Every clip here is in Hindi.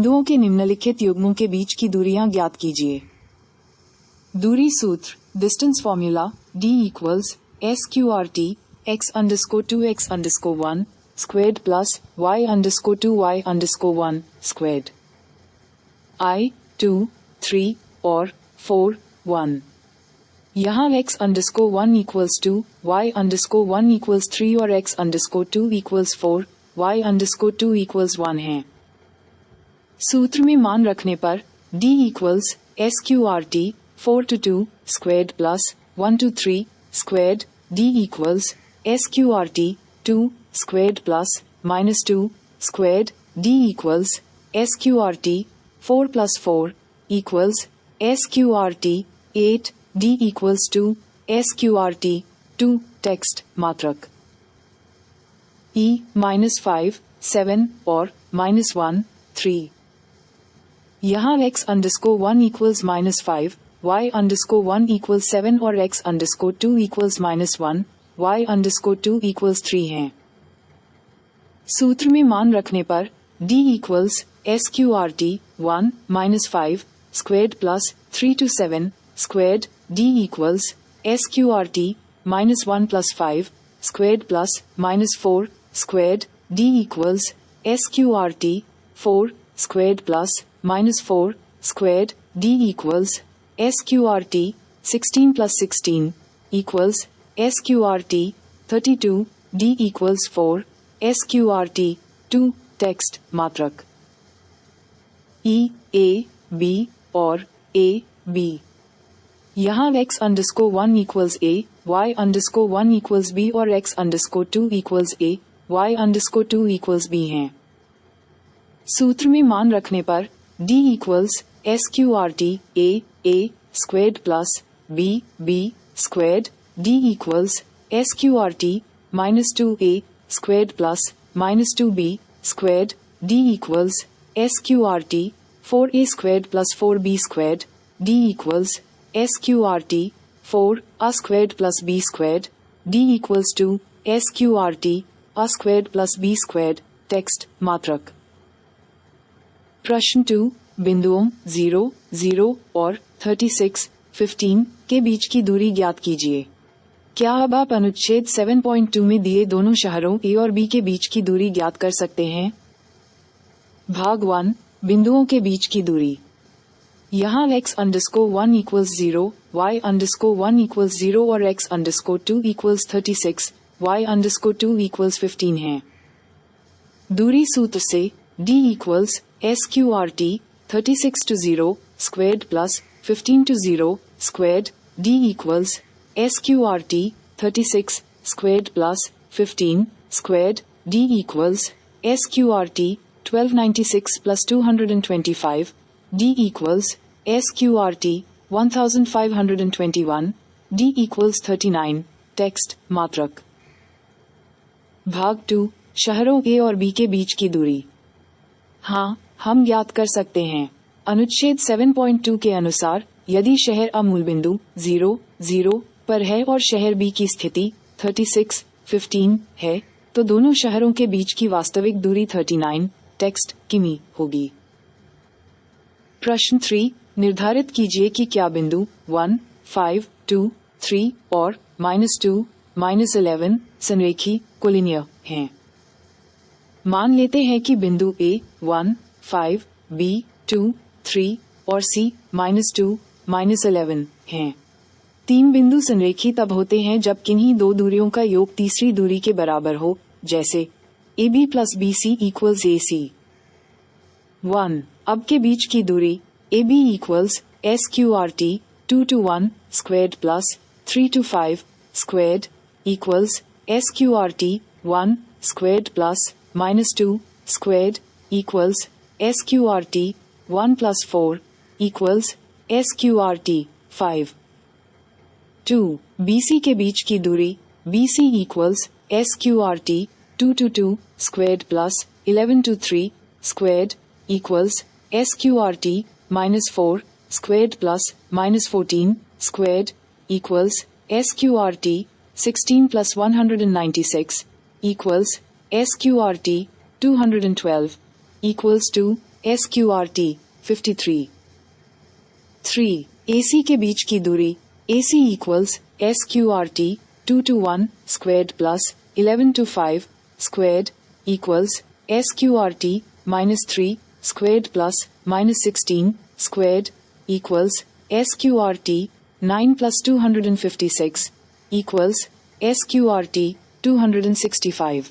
बिंदुओं के निम्नलिखित युग्मों के बीच की दूरियां ज्ञात कीजिए। दूरी सूत्र, distance formula, d equals SQRT x_2x_1 squared plus y_2y_1 squared. I, 2, 3 और 4, 1। यहाँ x_1 equals 2, y_1 equals 3 और x_2 equals 4, y_2 equals 1 है। सूत्र में मान रखने पर d equals SQRT 4 to 2 squared plus 1 to 3 squared, d equals SQRT 2 squared plus -2 squared, d equals SQRT 4 plus 4 equals SQRT 8, d equals to SQRT 2 text मात्रक E -5, 7 और -1, 3। यहाँ x_1 equals -5, y_1 equals 7 और x_2 equals -1, y_2 equals 3 हैं। सूत्र में मान रखने पर d equals SQRT 1 -5 squared plus 3 to 7 squared, d equals SQRT -1 plus 5 squared plus -4 squared, d equals SQRT 4 squared plus -4 squared, d equals SQRT 16 plus 16 equals SQRT 32, d equals 4, SQRT 2 text मात्रक E, A, B और A, B। यहाँ x_1 equals A, y_1 equals B और x_2 equals A, y_2 equals B हैं। सूत्र में मान रखने पर d equals SQRT A squared plus B squared, d equals SQRT -2A squared plus -2B squared, d equals SQRT 4A squared plus 4B squared, d equals SQRT 4A squared plus B squared, d equals to SQRT A squared plus B squared text मात्रक। प्रश्न 2, बिंदुओं 0, 0 और 36, 15 के बीच की दूरी ज्ञात कीजिए। क्या अब आप अनुच्छेद 7.2 में दिए दोनों शहरों A और B के बीच की दूरी ज्ञात कर सकते हैं? भाग 1, बिंदुओं के बीच की दूरी। यहाँ x_1 equals 0, y_1 equals 0 और x_2 equals 36, y_2 equals 15 हैं। दूरी सूत्र से d equals SQRT 36 to 0 squared plus 15 to 0 squared, d equals SQRT 36 squared plus 15 squared, d equals SQRT 1296 plus 225, d equals SQRT 1521, d equals 39 text मात्रक। भाग 2, शहरों A और B के बीच की दूरी। हाँ, हम ज्ञात कर सकते हैं। अनुच्छेद 7.2 के अनुसार यदि शहर A मूल बिंदु 0, 0 पर है और शहर B की स्थिति 36, 15 है, तो दोनों शहरों के बीच की वास्तविक दूरी 39 टेक्स्ट किमी होगी। प्रश्न 3, निर्धारित कीजिए कि क्या बिंदु 1, 5, 2, 3 और -2, -11 संरेखी कोलिनियर हैं। मान लेते हैं कि बिंदु A 1, 5, B 2, 3 और C -2, -11 हैं। तीन बिंदु संरेखी तब होते हैं जब किन्हीं दो दूरियों का योग तीसरी दूरी के बराबर हो, जैसे AB plus BC equals AC। 1. अब के बीच की दूरी AB equals SQRT 2 to 1 squared plus 3 to 5 squared equals SQRT 1 squared plus -2 squared equals SQRT 1 plus 4 equals SQRT 5. 2. BC के बीच की दूरी BC equals SQRT 2 to 2 squared plus 11 to 3 squared equals SQRT -4 squared plus -14 squared equals SQRT 16 plus 196 equals SQRT 212 equals to SQRT 53. 3. AC के बीच की दूरी AC equals SQRT 2 to 1 squared plus 11 to 5 squared equals SQRT minus 3 squared plus minus 16 squared equals SQRT 9 plus 256 equals SQRT 265.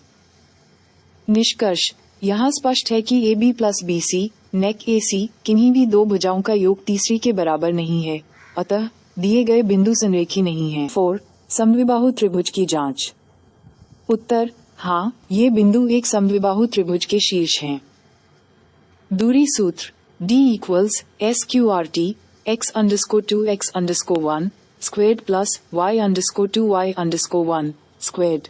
निष्कर्ष यहाँ स्पष्ट है कि AB प्लस BC नेक AC किन्हीं भी दो भुजाओं का योग तीसरी के बराबर नहीं है, अतः दिए गए बिंदु संरेखी नहीं है। 4. समद्विबाहु त्रिभुज की जांच। उत्तर हाँ, ये बिंदु एक समद्विबाहु त्रिभुज के शीर्ष हैं। दूरी सूत्र D equals SQRT x_2x_1 squared plus y_2y_1 squared।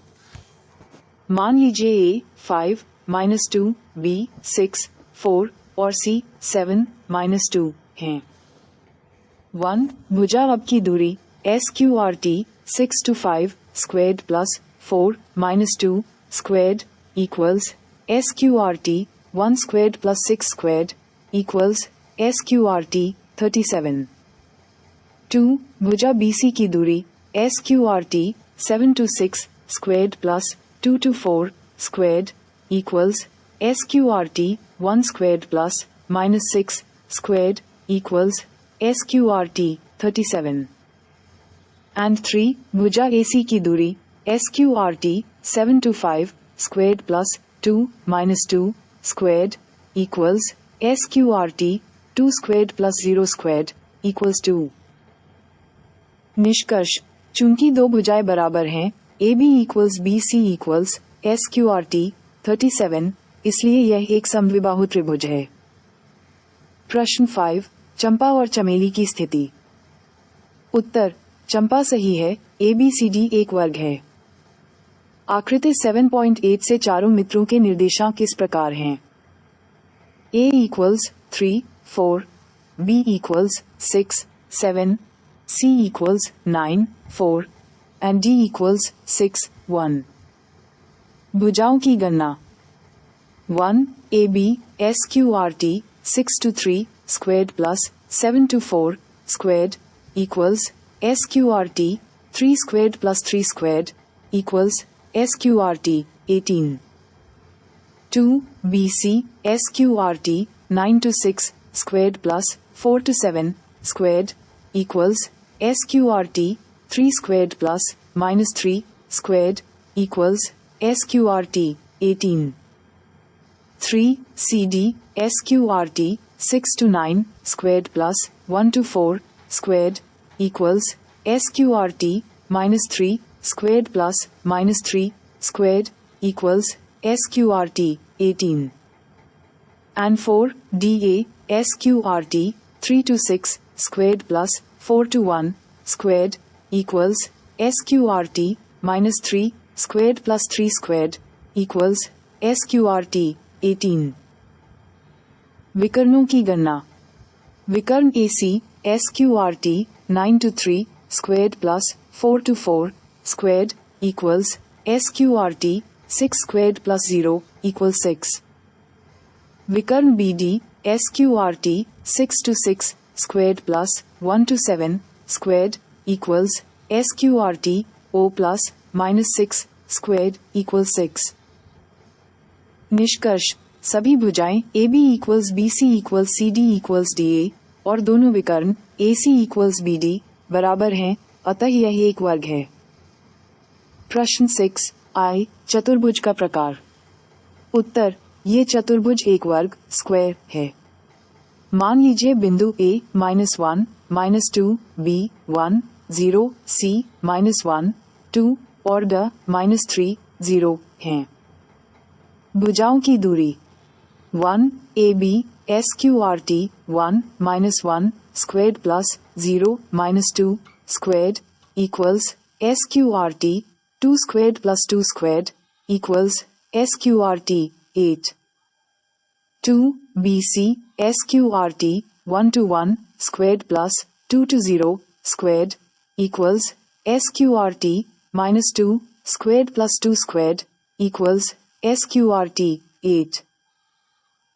मान लीजिए A 5, -2, B 6, 4 और C 7, -2 हैं। 1. भुजा अब की दूरी SQRT 6 to 5 squared plus 4 -2 squared equals SQRT 1 squared plus 6 squared equals SQRT 37. 2. भुजा BC की दूरी SQRT 7 to 6 squared plus 2 to 4 squared equals SQRT 1 squared plus -6 squared equals SQRT 37. And 3. भुजा AC की दूरी SQRT 7 to 5 squared plus 2 -2 squared equals SQRT 2 squared plus 0 squared equals 2. निष्कर्ष चूंकि दो भुजाएं बराबर हैं AB equals BC equals SQRT 37, इसलिए यह एक समद्विबाहु त्रिभुज है। प्रश्न 5. चंपा और चमेली की स्थिति। उत्तर चंपा सही है, ABCD एक वर्ग है। आकृति 7.8 से चारों मित्रों के निर्देशांक इस प्रकार हैं। A equals 3, 4, B equals 6, 7, C equals 9, 4 and D equals 6, 1. भुजाओं की गणना 1. AB SQRT 6 to 3 squared plus 7 to 4 squared equals SQRT 3 squared plus 3 squared equals SQRT 18. 2. BC SQRT 9 to 6 squared plus 4 to 7 squared equals SQRT 3 squared plus -3 squared equals SQRT 18. 3. CD SQRT 6 to 9 squared plus 1 to 4 squared equals SQRT -3 squared plus -3 squared equals SQRT 18. And 4. DA SQRT 3 to 6 squared plus 4 to 1 squared equals SQRT -3 squared plus 3 squared equals SQRT 18. विकर्णों की गणना विकर्ण AC SQRT 9 to 3 squared plus 4 to 4 squared equals SQRT 6 squared plus 0 equals 6. विकर्ण BD SQRT 6 to 6 squared plus 1 to 7 squared equals SQRT O plus -6 squared equals 6. निष्कर्ष सभी भुजाएं AB equals BC equals CD equals DA और दोनों विकर्ण AC equals BD बराबर हैं, अतः यह एक वर्ग है। प्रश्न 6. I. चतुर्भुज का प्रकार। उत्तर ये चतुर्भुज एक वर्ग स्क्वायर है। मान लीजिए बिंदु A -1, -2, B 1, 0, C -1, 2 और D -3, 0 हैं। भुजाओं की दूरी 1. AB SQRT 1 -1 squared plus 0 -2 squared equals SQRT 2 squared plus 2 squared equals SQRT 8. 2. BC SQRT 1 to 1 squared plus 2 to 0 squared equals SQRT -2 squared plus 2 squared equals SQRT 8.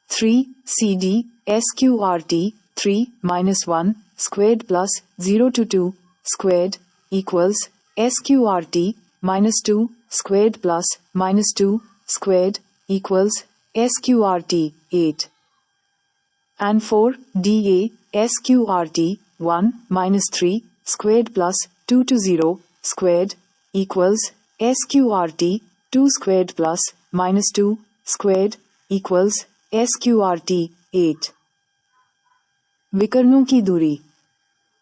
3CD SQRT 3 minus 1 squared plus 0 to 2 squared equals SQRT minus 2 squared plus minus 2 squared equals SQRT 8. And 4DA SQRT 1 minus 3 squared plus 2 to 0 squared equals SQRT 2 squared plus minus 2 squared equals SQRT 8. विकर्णों की दूरी.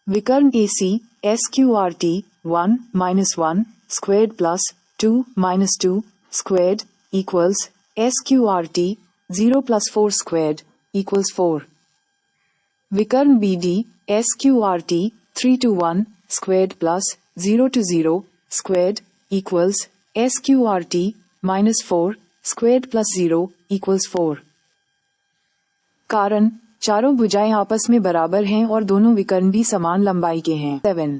विकर्ण AC SQRT 1 minus 1 squared plus 2 minus 2 squared equals SQRT 0 plus 4 squared equals 4. विकर्ण BD SQRT 3 to 1 squared plus 0 to 0 squared equals SQRT minus 4 squared plus 0 equals 4. कारण चारों भुजाएं आपस में बराबर हैं और दोनों विकर्ण भी समान लंबाई के हैं. 7.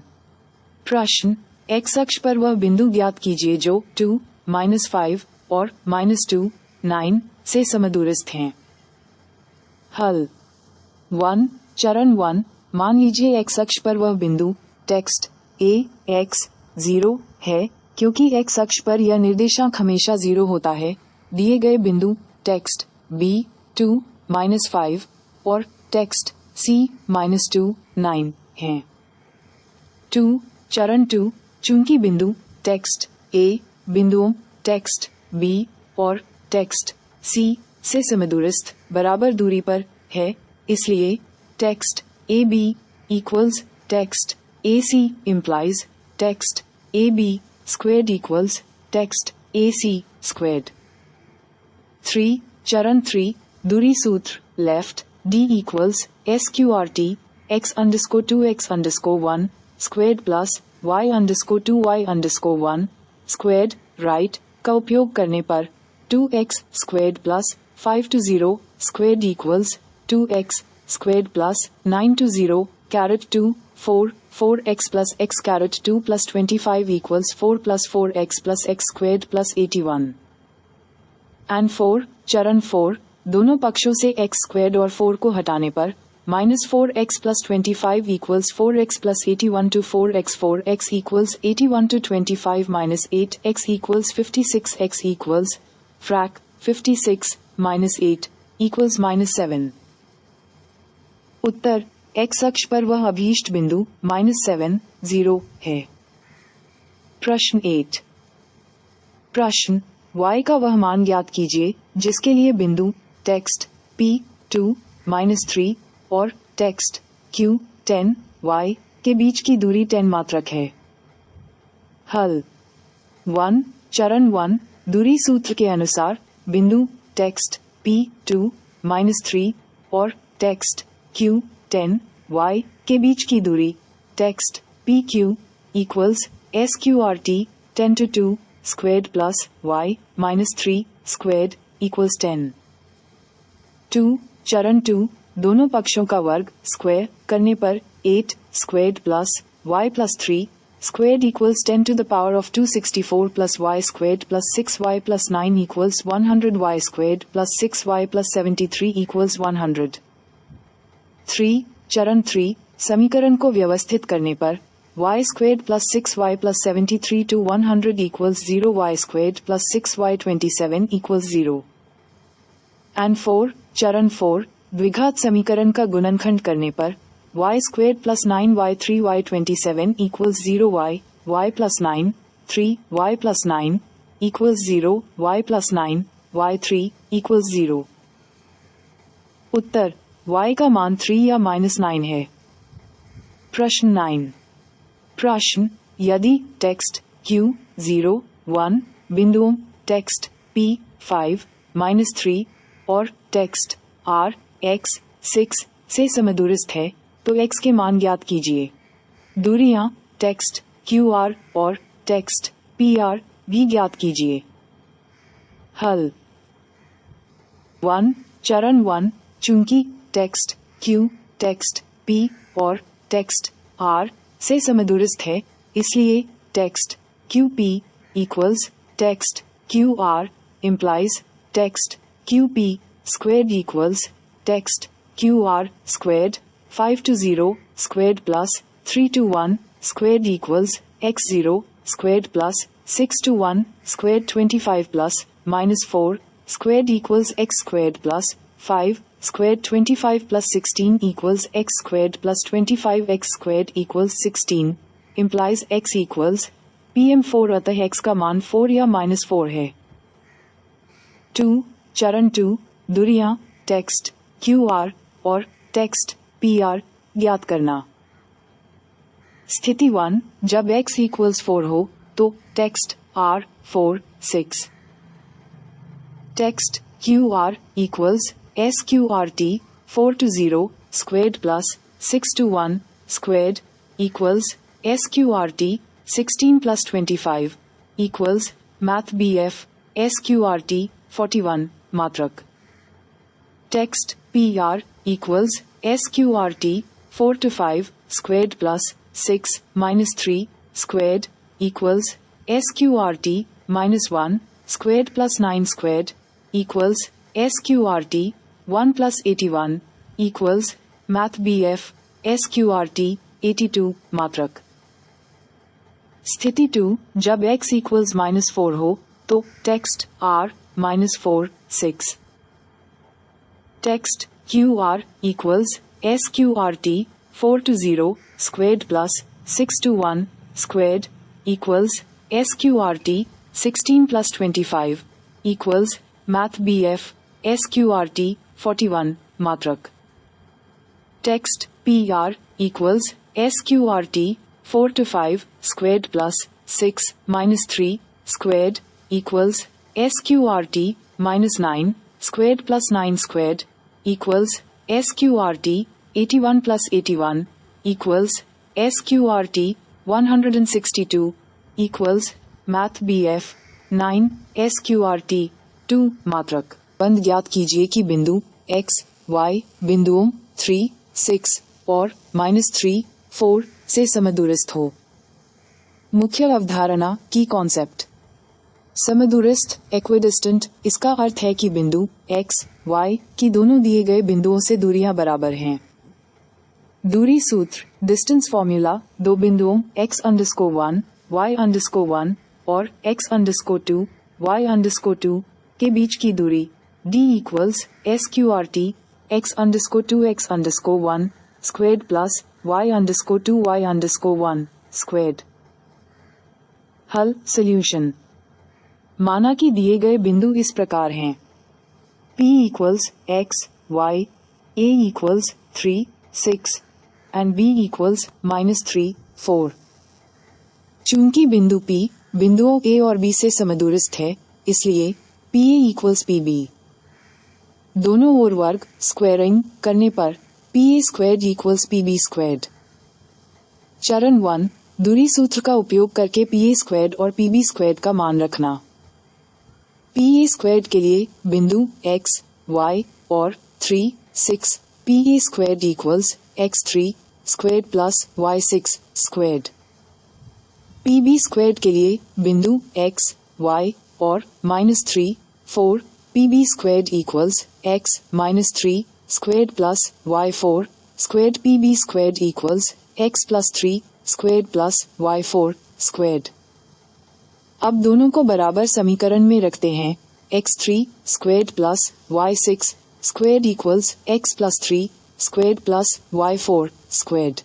प्रश्न. x अक्ष पर वह बिंदु ज्ञात कीजिए जो 2, -5 और -2, 9 से समदूरस्थ हैं. हल. 1. चरण 1. मान लीजिए x अक्ष पर वह बिंदु टेक्स्ट a x 0 है क्योंकि x अक्ष पर यह निर्देशांक हमेशा 0 होता है. दिए गए बिंदु टेक्स्ट b 2, -5 और टेक्स्ट c -2, 9 हैं. 2. चरण 2. चूंकि बिंदु टेक्स्ट a बिंदुओं टेक्स्ट b और टेक्स्ट c से समदूरस्थ बराबर दूरी पर है, इसलिए text ab equals text ac implies text ab squared equals text ac squared. 3. चरण 3. दूरी सूत्र left d equals SQRT x underscore 2 x underscore 1 squared plus y underscore 2 y underscore 1 squared right का उपयोग करने पर 2x squared plus 5 to 0 squared equals 2x squared plus 9 to 0 caret 2 4 4x plus x caret 2 plus 25 equals 4 plus 4x plus x squared plus 81. And 4. चरण 4. दोनों पक्षों से x स्क्वायर्ड और 4 को हटाने पर -4x plus 25 equals 4x plus 81 to 4x equals 81 to 25 minus 8x equals 56 x equals frac 56 minus 8 equals -7. Uttar. x अक्ष पर वह अभीष्ट बिंदु -7, 0 है. प्रश्न 8. प्रश्न. y का वह मान ज्ञात कीजिए जिसके लिए बिंदु टेक्स्ट p 2, -3 और टेक्स्ट q 10 y के बीच की दूरी 10 मात्रक है. हल. 1. चरण 1. दूरी सूत्र के अनुसार बिंदु टेक्स्ट p 2, -3 और टेक्स्ट q 10 y के बीच की दूरी text pq equals SQRT 10 to 2 squared plus y -3 squared equals 10. 2. चरण 2. दोनों पक्षों का वर्ग स्क्वायर करने पर 8 squared plus y plus 3 squared equals 10 to the power of 264 plus y squared plus 6y plus 9 equals 100 y squared plus 6y plus 73 equals 100. 3. चरण 3. समीकरण को व्यवस्थित करने पर y squared plus 6y plus 73 to 100 equals 0 y squared plus 6y 27 equals 0. And 4. चरण 4. द्विघात समीकरण का गुणनखंड करने पर y squared plus 9y 3y 27 equals 0 y plus 9 3y plus 9 equals 0 y plus 9 y3 equals 0. उत्तर. y का मान 3 या -9 है. प्रश्न 9. प्रश्न. यदि टेक्स्ट q 0, 1 बिंदुओं टेक्स्ट p 5, -3 और टेक्स्ट r x 6 से समदूरस्थ है तो x के मान ज्ञात कीजिए. दूरियां टेक्स्ट qr और टेक्स्ट pr भी ज्ञात कीजिए. हल. 1. चरण 1. चूंकि टेक्स्ट q टेक्स्ट p और टेक्स्ट r से समदूरस्थ है, इसलिए text qp equals text qr implies text qp squared equals text QR squared 5 to 0 squared plus 3 to 1 squared equals x0 squared plus 6 to 1 squared 25 plus minus 4 squared equals x squared plus 5 squared 25 plus 16 equals x squared plus 25 x squared equals 16 implies x equals PM4 अतः x का मान 4 या माइनस 4 है। 2 चरण 2 दूरियां टेक्स्ट QR और टेक्स्ट PR ज्ञात करना। स्थिति 1 जब x equals 4 हो तो text R 4 6 text QR equals SQRT 4 to 0 squared plus 6 to 1 squared equals SQRT 16 plus 25 equals Math BF SQRT 41 मात्रक। Text PR equals SQRT 4 to 5 squared plus 6 minus 3 squared equals SQRT minus 1 squared plus 9 squared equals SQRT 1 plus 81 equals Math BF SQRT 82 मात्रक। स्थिति 2 जब x equals minus 4 हो तो text R minus 4 6 text QR equals SQRT 4 to 0 squared plus 6 to 1 squared equals SQRT 16 plus 25 equals Math BF SQRT 41 मात्रक। Text PR equals SQRT 4 to 5 squared plus 6 minus 3 squared equals SQRT minus 9 squared plus 9 squared equals SQRT 81 plus 81 equals SQRT 162 equals Math BF 9 SQRT 2 मात्रक। बंद ज्ञात कीजिए कि बिंदु x, y बिंदुओं 3, 6 और -3, 4 से समदूरस्थ हो। मुख्य अवधारणा की कॉन्सेप्ट। समदूरस्थ इक्विडिस्टेंट इसका अर्थ है कि बिंदु x, y की दोनों दिए गए बिंदुओं से दूरियां बराबर हैं। दूरी सूत्र डिस्टेंस फॉर्मूला दो बिंदुओं x_1, y_1 और x_2, y_2 के बीच की दूरी d equals SQRT x_2 x_1 squared plus y_2 y_1 squared। हल सॉल्यूशन। माना कि दिए गए बिंदु इस प्रकार हैं P equals x, y, A equals 3, 6 and B equals -3, 4। चूंकि बिंदु P बिंदुओं A और B से समदूरस्थ है इसलिए PA equals PB। दोनों ओर वर्ग स्क्वायरिंग करने पर PA squared equals PB squared। चरण 1 दूरी सूत्र का उपयोग करके PA squared और PB squared का मान रखना। PA squared के लिए बिंदु x, y और 3, 6 PA squared equals x3 squared plus y6 squared। PB squared के लिए बिंदु x, y और -3, 4 PB squared equals x -3 squared plus y4 squared PB squared equals x plus 3 squared plus y4 squared। अब दोनों को बराबर समीकरण में रखते हैं x3 squared plus y6 squared equals x plus 3 squared plus y4 squared।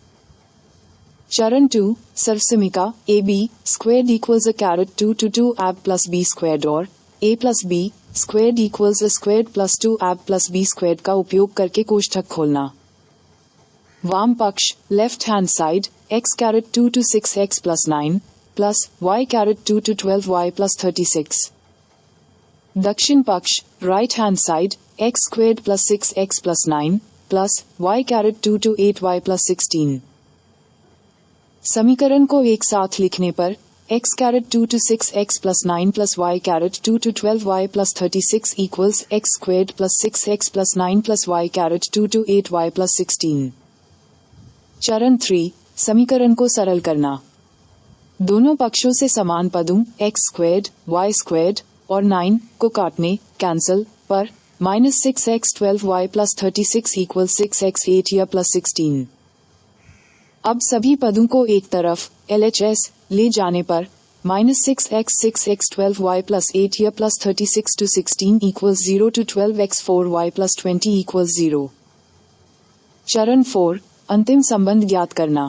चरण 2 सर्वसमीका AB squared equals a caret 2 to 2 ab plus b squared और a plus b squared equals a squared plus 2 ab plus b squared का उपयोग करके कोष्ठक खोलना। वाम पक्ष left hand side x caret 2 to 6x plus 9 plus y caret 2 to 12y plus 36। दक्षिण पक्ष right hand side x squared plus 6x plus 9 plus y caret 2 to 8y plus 16। समीकरण को एक साथ लिखने पर x caret 2 to 6x plus 9 plus y caret 2 to 12y plus 36 equals x squared plus 6x plus 9 plus y caret 2 to 8y plus 16। चरण 3 समीकरण को सरल करना। दोनों पक्षों से समान पदों x squared, y squared और 9 को काटने कैंसल पर minus 6x 12y plus 36 equal 6x 8 या प्लस 16। अब सभी पदों को एक तरफ LHS ले जाने पर माइनस 6x 12y प्लस 8 या plus 36 to 16 equals 0 to 12x 4y plus 20 equals 0। चरण 4 अंतिम संबंध ज्ञात करना।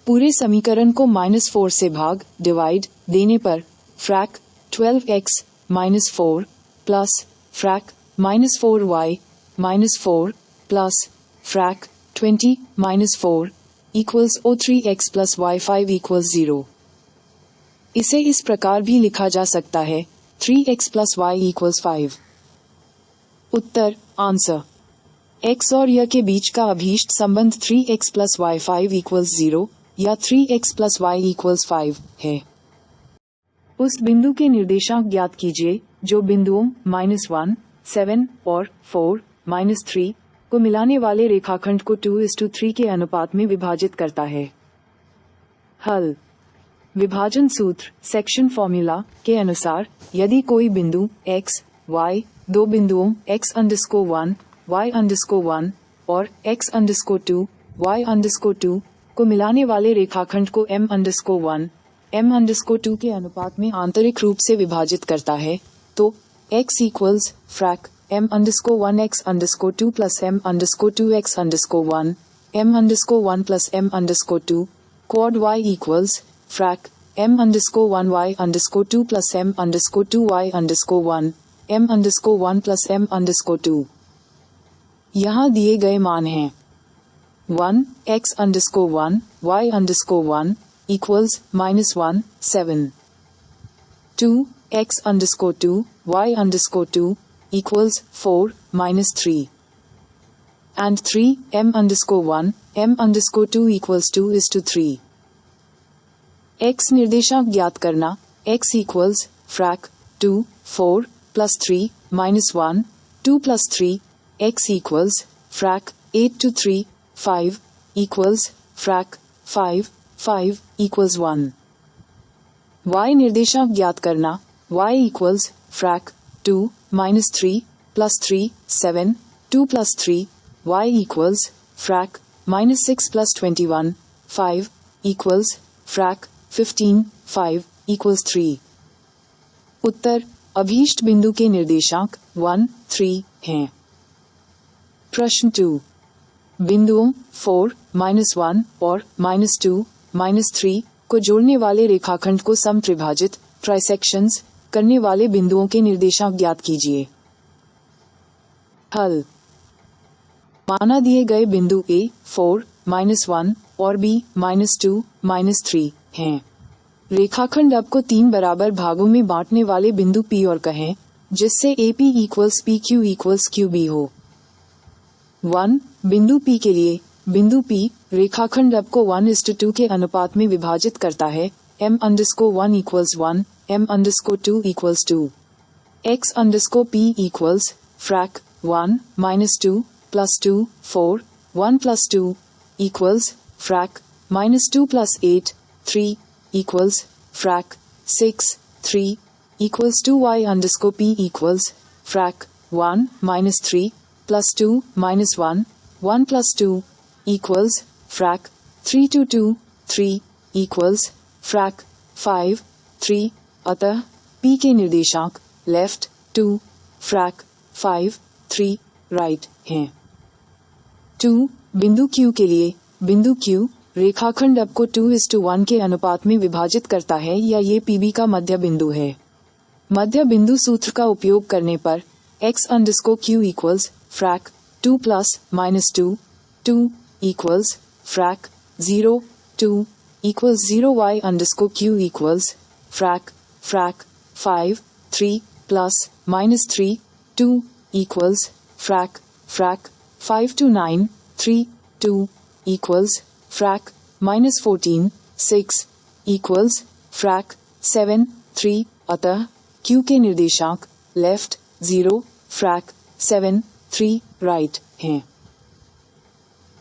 पूरे समीकरण को -4 से भाग डिवाइड देने पर frac 12x minus 4 plus frac minus 4y minus 4 plus frac 20 minus 4 equals 3x plus y5 equals 0। इसे इस प्रकार भी लिखा जा सकता है 3x प्लस y इक्वल्स 5। उत्तर आंसर x और y के बीच का अभीष्ट संबंध 3x प्लस y5 इक्वल्स 0 या 3x प्लस y इक्वल्स 5 है। उस बिंदु के निर्देशांक ज्ञात कीजिए जो बिंदुओं -1, 7 और 4, -3 को मिलाने वाले रेखाखंड को 2:3 के अनुपात में विभाजित करता है। हल। विभाजन सूत्र सेक्शन फॉर्मूला के अनुसार यदि कोई बिंदु x, y दो बिंदुओं x_1, y_1 और x_2, y_2 को मिलाने वाले रेखाखंड को m_1, m_2 के अनुपात में आंतरिक रूप से विभाजित करता है तो x equals frac m_1 x_2 plus m_2 x_1, m_1 plus m_2 quad y equals frac m_1 y_2 plus m_2 y_1, m_1 plus m_2। यहाँ दिए गए मान हैं 1 x_1 y_1 equals -1 7, 2 x_2 y_2 equals 4 -3 and 3 m_1 m_2 equals 2:3। x निर्देशांक ज्ञात करना। x equals फ्रैक 2 4 plus 3 -1 2 plus 3 x equals फ्रैक 8 to 3 5 equals फ्रैक 5 5 equals 1। y निर्देशांक ज्ञात करना। y equals फ्रैक 2 -3 plus 3 7 2 plus 3 y equals फ्रैक -6 plus 21 5 equals फ्रैक 15 5 equals 3। उत्तर अभीष्ट बिंदु के निर्देशांक 1 3 हैं। प्रश्न 2 बिंदुओं 4 -1 और -2 -3 को जोड़ने वाले रेखाखंड को समत्रिभाजित ट्राइसेक्शंस करने वाले बिंदुओं के निर्देशांक ज्ञात कीजिए। हल। माना दिए गए बिंदु A 4 -1 और B -2 -3 हैं। रेखाखंड अब को 3 बराबर भागों में बांटने वाले बिंदु P और कहें जिससे AP equals PQ equals QB हो। 1 बिंदु P के लिए बिंदु P रेखाखंड अब को 1:2 के अनुपात में विभाजित करता है m_1 equals 1 m_2 equals 2 x_p equals फ्रैक 1 -2 plus 2 4 1 plus 2 equals फ्रैक -2 plus 8 3 equals फ्रैक 6 3 equals 2 y_p equals फ्रैक 1 -3 plus 2 -1 1 plus 2 equals फ्रैक 3 to 2 3 equals फ्रैक 5 3। अतः P के निर्देशांक लेफ्ट 2 फ्रैक 5 3 राइट हैं। 2 बिंदु Q के लिए बिंदु Q रेखाखंड अब को 2:1 के अनुपात में विभाजित करता है या ये PB का मध्य बिंदु है। मध्य बिंदु सूत्र का उपयोग करने पर x_q equals फ्रैक 2 plus -2 2 equals फ्रैक 0 2 equals 0 y_q equals फ्रैक 5 3 plus -3 2 equals फ्रैक 5 to 9 3 2 equals फ्रैक -14 6 equals फ्रैक 7 3। अतः Q के निर्देशांक लेफ्ट 0 फ्रैक 7 3 राइट हैं।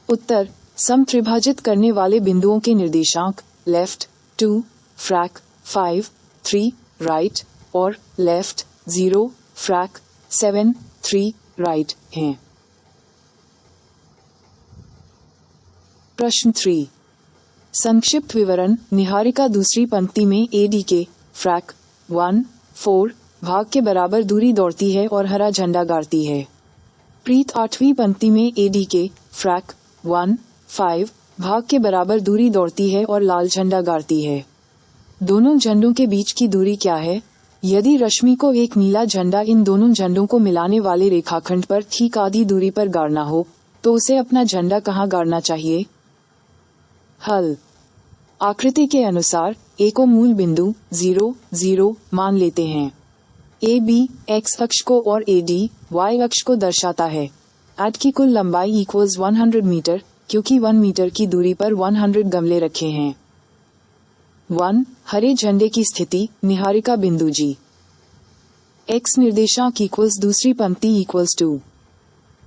उत्तर समत्रिभाजित करने वाले बिंदुओं के निर्देशांक लेफ्ट 2 फ्रैक 5 3 राइट और लेफ्ट 0 फ्रैक 7 3 राइट हैं। प्रश्न 3। संक्षिप्त विवरण। निहारिका दूसरी पंक्ति में AD के फ्रैक 1-4 भाग के बराबर दूरी दौड़ती है और हरा झंडा गाड़ती है। प्रीत आठवीं पंक्ति में AD के फ्रैक 1-5 भाग के बराबर दूरी दौड़ती है और लाल झंडा गाड़ती है। दोनों झंडों के बीच की दूरी क्या है? यदि रश्मि को एक नीला झंडा इन दोनों झंडों को मिलाने वाले रेखाखंड पर ठीक आधी दूरी पर गाड़ना हो तो उसे अपना झंडा कहाँ गाड़ना चाहिए? हल। आकृति के अनुसार A को मूल बिंदु 0, 0 मान लेते हैं। AB x अक्ष को और AD y अक्ष को दर्शाता है। AD की कुल लंबाई इक्वल्स 100 मीटर, क्योंकि 1 मीटर की दूरी पर 100 गमले रखे हैं। 1 हरे झंडे की स्थिति। निहारिका बिंदु G। x निर्देशांक इक्वल्स दूसरी पंक्ति इक्वल्स 2।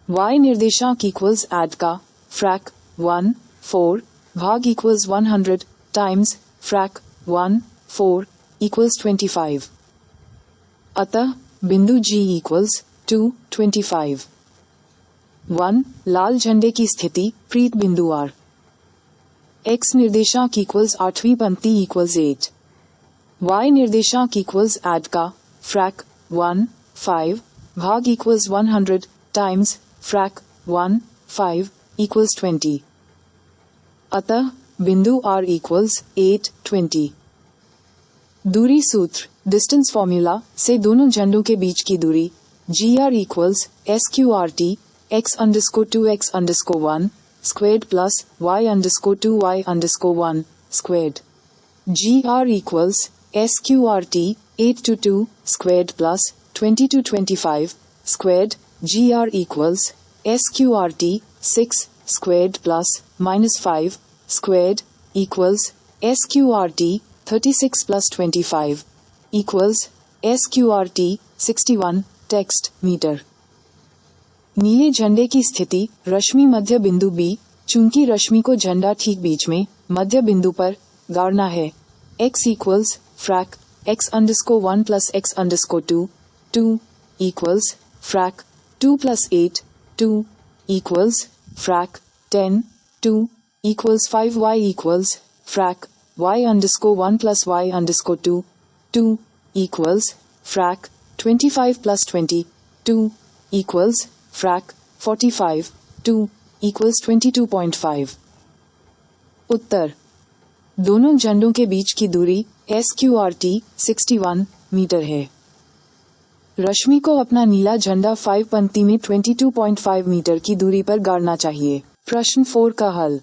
y निर्देशांक इक्वल्स AD का फ्रैक 1-4 भाग इक्वल्स 100 टाइम्स फ्रैक 1-4 इक्वल्स 25। अतः बिंदु G इक्वल्स 225। 1 लाल झंडे की स्थिति। प्रीत बिंदु R। x निर्देशांक इक्वल्स आठवीं पंक्ति इक्वल्स 8। y निर्देशांक इक्वल्स AD का फ्रैक 1-5 भाग इक्वल्स 100 टाइम्स फ्रैक 1-5 इक्वल्स 20। अतः बिंदु R इक्वल्स 8-20। दूरी सूत्र डिस्टेंस फॉर्मूला से दोनों झंडों के बीच की दूरी GR equals SQRT x_2x_1 squared plus y_2y_1 squared. GR equals SQRT 8 to 2 squared plus 20 to 25 squared. GR equals SQRT 6 squared plus -5 squared equals SQRT 36 plus 25 equals SQRT 61 text metre. नीले झंडे की स्थिति। रश्मि मध्य बिंदु B। चूंकि रश्मि को झंडा ठीक बीच में मध्य बिंदु पर गाड़ना है। x equals frac x_1 plus x_2 2 equals frac 2 plus 8 2 equals frac 10 2 equals 5 y equals frac y_1 plus y_2 2 equals frac 25 plus 20 2 equals frac 45 2 equals 22.5। उत्तर। दोनों झंडों के बीच की दूरी SQRT 61 मीटर है। रश्मि को अपना नीला झंडा 5 पंक्ति में 22.5 मीटर की दूरी पर गाड़ना चाहिए। प्रश्न 4 का हल।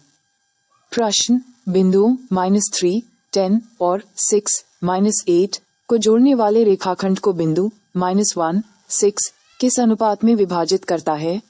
प्रश्न बिंदुओं -3, 10 और 6, -8 को जोड़ने वाले रेखाखंड को बिंदु -1, 6 किस अनुपात में विभाजित करता है?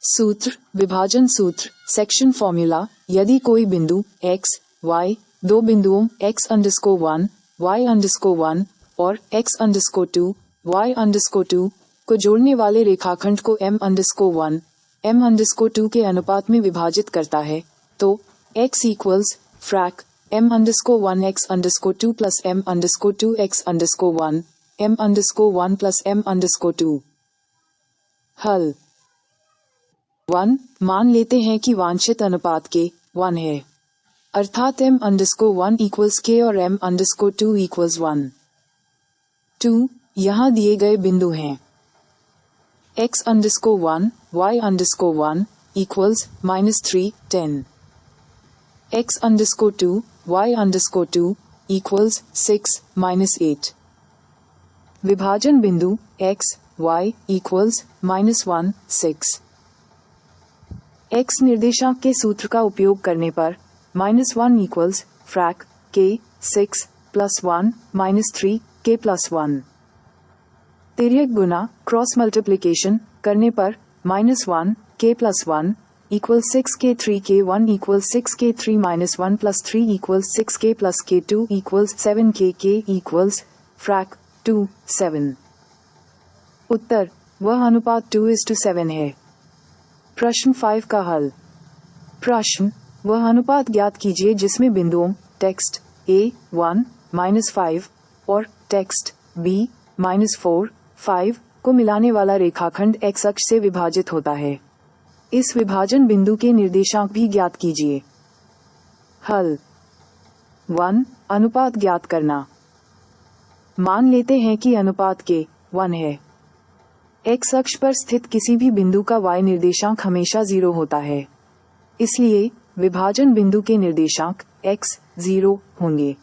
सूत्र विभाजन सूत्र सेक्शन फॉर्मूला। यदि कोई बिंदु x, y दो बिंदुओं x_1, y_1 और x_2, y_2 को जोड़ने वाले रेखाखंड को m_1, m_2 के अनुपात में विभाजित करता है तो x equals frac m_1 x_2 plus m_2 x_1 m_1 plus m_2। हल। 1 मान लेते हैं कि वांछित अनुपात के 1 है, अर्थात m_1 equals k और m_2 equals 1। 2 यहाँ दिए गए बिंदु हैं x_1 y_1 equals -3, 10 x_2 y_2 equals 6, -8। विभाजन बिंदु x y equals -1, 6। x निर्देशांक के सूत्र का उपयोग करने पर -1 equals फ्रैक k 6 plus 1 -3 k plus 1। तिर्यक गुना क्रॉस मल्टीप्लिकेशन करने पर -1 k plus 1 equals 6k 3k 1 equals 6k 3 minus 1 plus 3 equals 6k plus k 2 equals 7k k equals फ्रैक 2, 7। उत्तर वह अनुपात 2:7 है। प्रश्न 5 का हल। प्रश्न वह अनुपात ज्ञात कीजिए जिसमें बिंदुओं टेक्स्ट A 1 -5 और टेक्स्ट B -4 5 को मिलाने वाला रेखाखंड x अक्ष से विभाजित होता है। इस विभाजन बिंदु के निर्देशांक भी ज्ञात कीजिए। हल 1. अनुपात ज्ञात करना। मान लेते हैं कि अनुपात के 1 है। x अक्ष पर स्थित किसी भी बिंदु का y निर्देशांक हमेशा 0 होता है। इसलिए विभाजन बिंदु के निर्देशांक x 0 होंगे।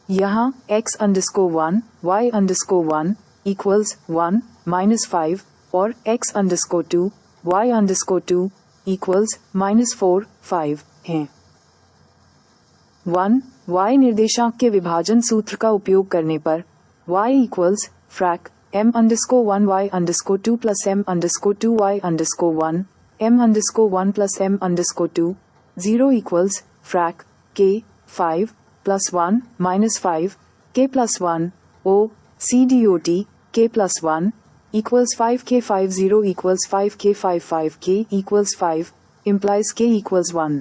यहाँ x_1 y_1 equals 1 -5 और x_2 y_2 equals -4 5 हैं। 1. y निर्देशांक के विभाजन सूत्र का उपयोग करने पर y equals frac m_1 y_2 plus m_2 y_1 m_1 plus m_2 0 equals frac k 5 plus 1 minus 5 k plus 1 o c dot k plus 1 equals 5 k 5 0 equals 5 k 5 5 k equals 5 implies k equals 1.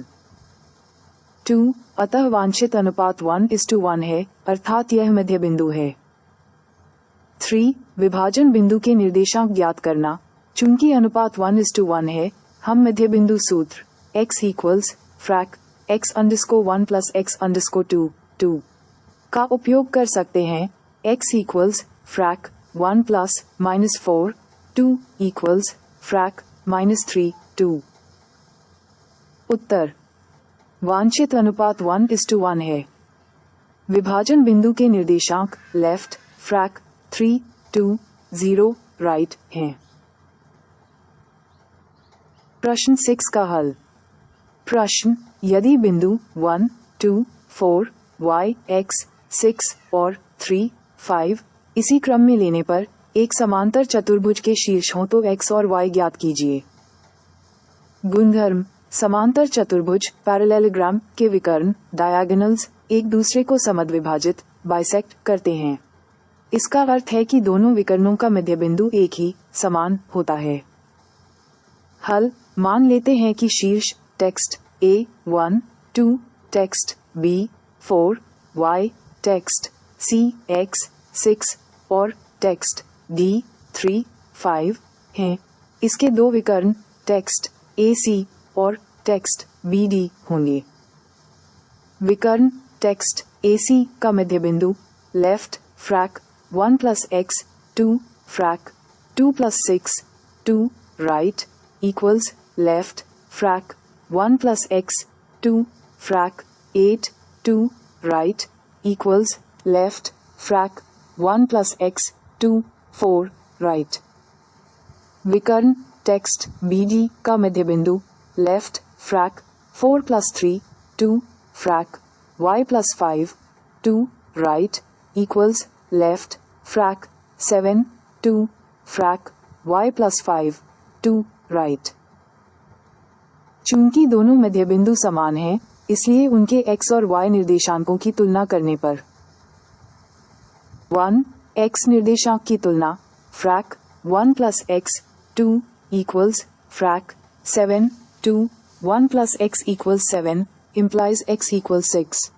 2. अतः वांछित अनुपात 1:1 है, अर्थात यह मध्य बिंदु है। 3. विभाजन बिंदु के निर्देशांक ज्ञात करना। चूंकि अनुपात 1:1 है, हम मध्य बिंदु सूत्र x equals frac x_1 plus x_2 2 का उपयोग कर सकते हैं। x equals frac 1 plus -4 2 equals frac -3 2. उत्तर वांछित अनुपात 1:1 है। विभाजन बिंदु के निर्देशांक लेफ्ट frac 3 2 0 राइट हैं। प्रश्न 6 का हल। प्रश्न: यदि बिंदु 1 2 4 y x 6 और 3 5 इसी क्रम में लेने पर एक समांतर चतुर्भुज के शीर्ष हों तो x और y ज्ञात कीजिए। गुणधर्म: समांतर चतुर्भुज पैरेललोग्राम के विकर्ण डायगोनल्स एक दूसरे को समद्विभाजित बाइसेक्ट करते हैं। इसका अर्थ है कि दोनों विकर्णों का मध्य बिंदु एक ही समान होता है। हल: मान लेते हैं कि शीर्ष text a 1 2 text b 4 y text c x 6 और टेक्स्ट d 3 5 हैं। इसके दो विकर्ण टेक्स्ट ac और टेक्स्ट bd होंगे। विकर्ण टेक्स्ट ac का मध्य बिंदु left फ्रैक 1 plus x 2 frac 2 plus 6 2 right equals left frac 1 plus x 2 frac 8 2 right equals left frac 1 plus x 2 4 right. विकर्ण टेक्स्ट bd का मध्य बिंदु left फ्रैक 4 plus 3 2 frac y plus 5 2 right equals left frac 7 2 frac y plus 5 2 right. चूंकि दोनों मध्य बिंदु समान हैं, इसलिए उनके x और y निर्देशांकों की तुलना करने पर 1. x निर्देशांक की तुलना frac 1 plus x 2 equals frac 7 2 1 plus x equals 7 implies x equals 6.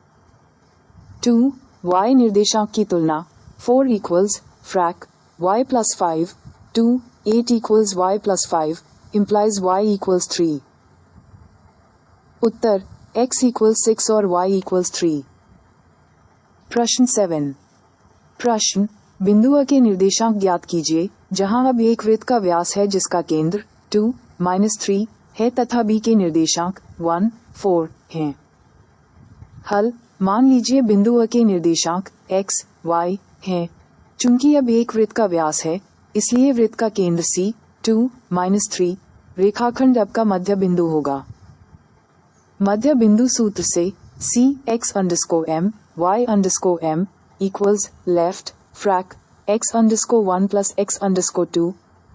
2. y निर्देशांक की तुलना 4 equals frac y plus 5 2 8 equals y plus 5 implies y equals 3. उत्तर x equals 6 और y equals 3. प्रश्न 7. प्रश्न: बिंदु A के निर्देशांक ज्ञात कीजिए, जहां अब एक वृत्त का व्यास है जिसका केंद्र 2 -3 है तथा B के निर्देशांक 1 4 हैं। हल: मान लीजिए बिंदु A के निर्देशांक x y हैं। चूंकि अब एक वृत्त का व्यास है, इसलिए वृत्त का केंद्र C 2 -3 रेखाखंड अब का मध्य बिंदु होगा। मध्य बिंदु सूत्र से C x_m y_m equals left frac x_1 plus x_2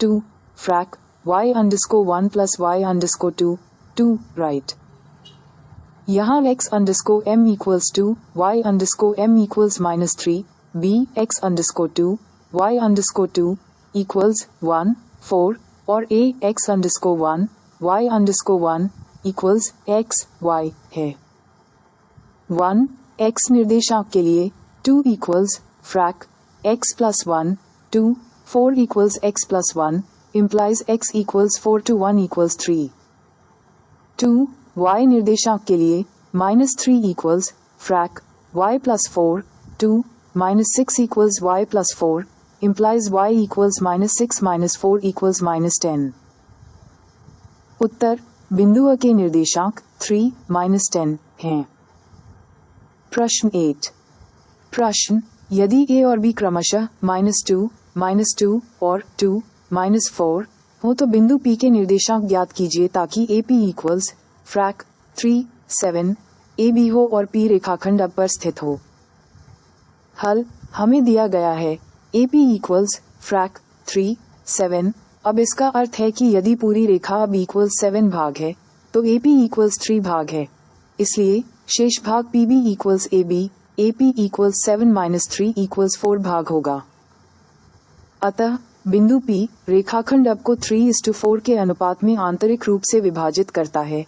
2 frac y_1 plus y_2 2 right. यहाँ x_m equals 2 y_m equals -3 b x_2 y_2 equals 1 4 और a x_1 y_1 equals x y है। 1 x निर्देशांक के लिए 2 equals frac x plus 1 2 4 equals x plus 1 implies x equals 4 to 1 equals 3. 2. y निर्देशांक के लिए -3 equals frac y plus 4. 2 -6 equals y plus 4 implies y equals -6 minus 4 equals -10. उत्तर बिंदु A के निर्देशांक 3, -10 हैं. प्रश्न 8. प्रश्न यदि A और B क्रमशः -2 और 2, -4 हो तो बिंदु P के निर्देशांक ज्ञात कीजिए ताकि AP equals frac 3, 7 AB हो और P रेखाखंड अब पर स्थित हो. हल हमें दिया गया है AP equals frac 3, 7. अब इसका अर्थ है कि यदि पूरी रेखा अब equals 7 भाग है तो AP equals 3 भाग है. इसलिए शेष भाग PB equals AB, AP equals 7 minus 3 equals 4 भाग होगा. अतः बिंदु P रेखाखंड अब को 3:4 के अनुपात में आंतरिक रूप से विभाजित करता है.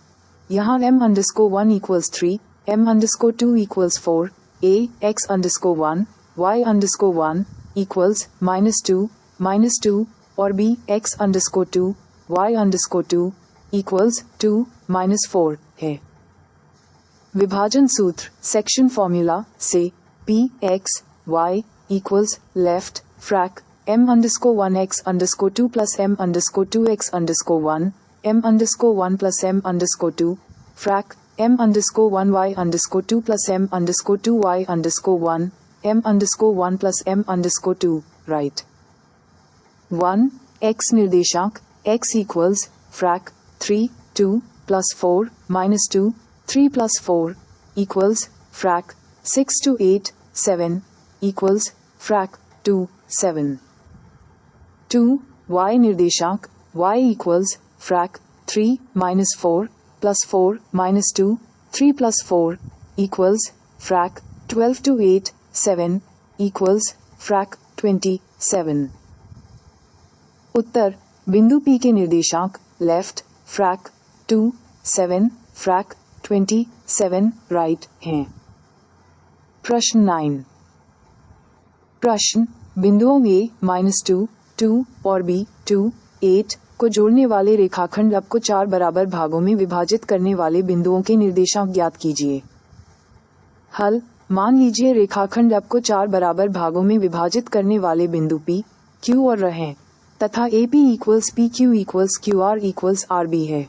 यहाँ m_1 equals 3, m_2 equals 4, a x_1, y_1 equals -2 और b x_2, y_2 equals 2, -4 है. विभाजन सूत्र सेक्शन फॉर्मूला से p x y equals left frac m_1 x_2 plus m_2 x_1, m_1 plus m_2 frac m_1 y_2 plus m_2 y_1, m_1 plus m_2 right. 1 x निर्देशांक x equals frac 3, 2 plus 4 minus 2, 3 plus 4 equals frac 6 to 8, 7 equals frac 2, 7. 2 y निर्देशांक y equals frac 3 minus 4 plus 4 minus 2, 3 plus 4 equals frac 12 to 8, 7 equals frac 27. उत्तर बिंदु P के निर्देशांक लेफ्ट फ्रैक 2, 7 फ्रैक 27 राइट हैं. प्रश्न 9. प्रश्न बिंदुओं A -2, 2 और B 2, 8 को जोड़ने वाले रेखाखंड अब को 4 बराबर भागों में विभाजित करने वाले बिंदुओं के निर्देशांक ज्ञात कीजिए. हल मान लीजिए रेखाखंड अब को 4 बराबर भागों में विभाजित करने वाले बिंदु P, Q और R हैं तथा AP equals PQ equals QR equals RB है.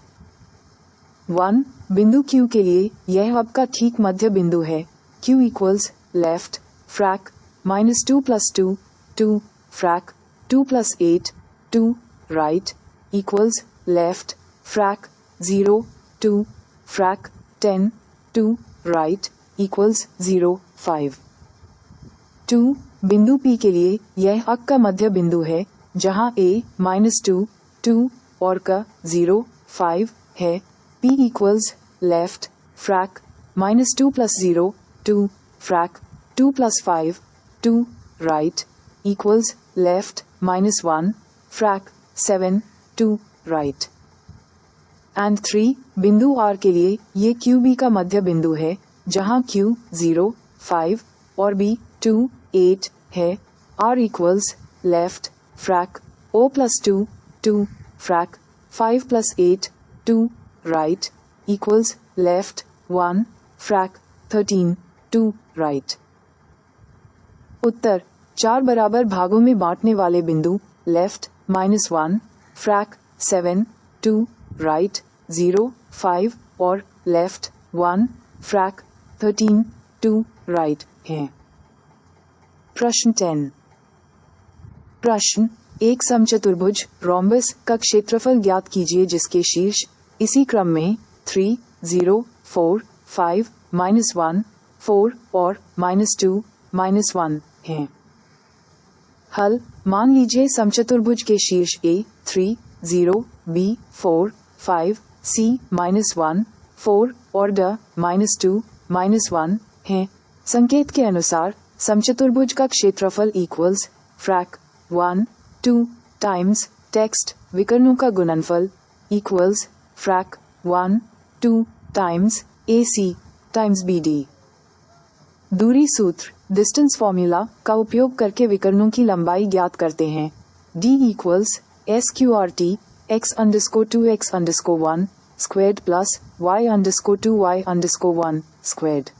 1 बिंदु Q के लिए यह अब का ठीक मध्य बिंदु है. Q equals left frac -2 plus 2, 2 frac 2 plus 8, 2 right equals left frac 0, 2 frac 10, 2 right equals 0, 5. 2 बिंदु P के लिए यह अब का मध्य बिंदु है जहां A -2, 2 और का 0, 5 है. P equals left frac -2 plus 0, 2 frac 2 plus 5, 2 right equals left -1 frac 7, 2 right. And 3 बिंदु R के लिए ये QB का मध्य बिंदु है जहां Q 0, 5 और B 2, 8 है. R equals left frac O plus 2, 2 frac 5 plus 8, 2 right equals left 1 frac 13, 2 right. उत्तर 4 बराबर भागों में बांटने वाले बिंदु लेफ्ट -1 frac 7, 2 right 0, 5 और लेफ्ट 1 frac 13, 2 right हैं. प्रश्न 10. प्रश्न एक समचतुर्भुज रोम्बस का क्षेत्रफल ज्ञात कीजिए जिसके शीर्ष इसी क्रम में 3, 0, 4, 5, -1, 4 और -2, -1 हैं. हल मान लीजिए समचतुर्भुज के शीर्ष A 3, 0, B 4, 5, C -1, 4 और D -2, -1 हैं. संकेत के अनुसार समचतुर्भुज का क्षेत्रफल इक्वल्स फ्रैक 1, 2 टाइम्स टेक्स्ट विकर्णों का गुणनफल equals frac 1, 2 times AC times BD. दूरी सूत्र डिस्टेंस फॉर्मूला का उपयोग करके विकर्णों की लंबाई ज्ञात करते हैं. D equals SQRT x underscore 2 x underscore 1 squared plus y underscore 2 y underscore 1 squared.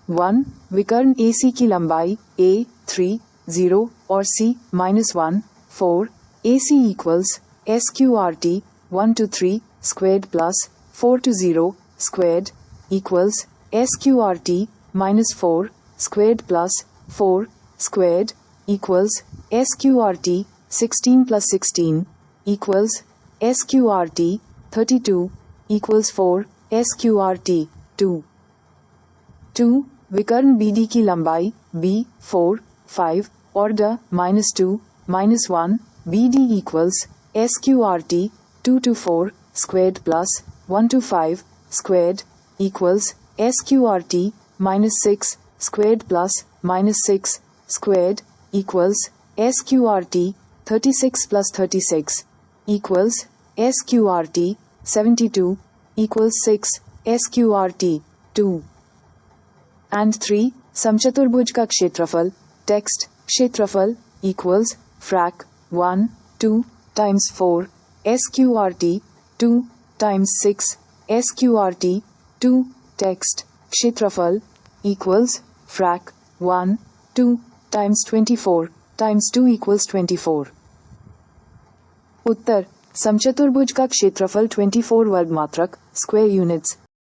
1. विकर्ण AC की लंबाई A 3 0 और C -1 4 AC equals SQRT 1 to 3 squared plus 4 to 0 squared equals SQRT -4 squared plus 4 squared equals SQRT 16 plus 16 equals SQRT 32 equals 4 SQRT 2. 2. विकर्ण BD की लंबाई B 4 5 और D -2 -1 BD equals SQRT 2 to 4 squared plus 1 to 5 squared equals SQRT -6 squared plus -6 squared equals SQRT 36 plus 36 equals SQRT 72 equals 6 SQRT 2 and 3. समचतुर्भुज का क्षेत्रफल टेक्स्ट क्षेत्रफल equals frac 1 2 times 4 SQRT 2 times 6 SQRT 2 text क्षेत्रफल equals frac 1 2 times 24 times 2 equals 24. उत्तर समचतुर्भुज का क्षेत्रफल 24 वर्ग मात्रक स्क्वायर यूनिट्स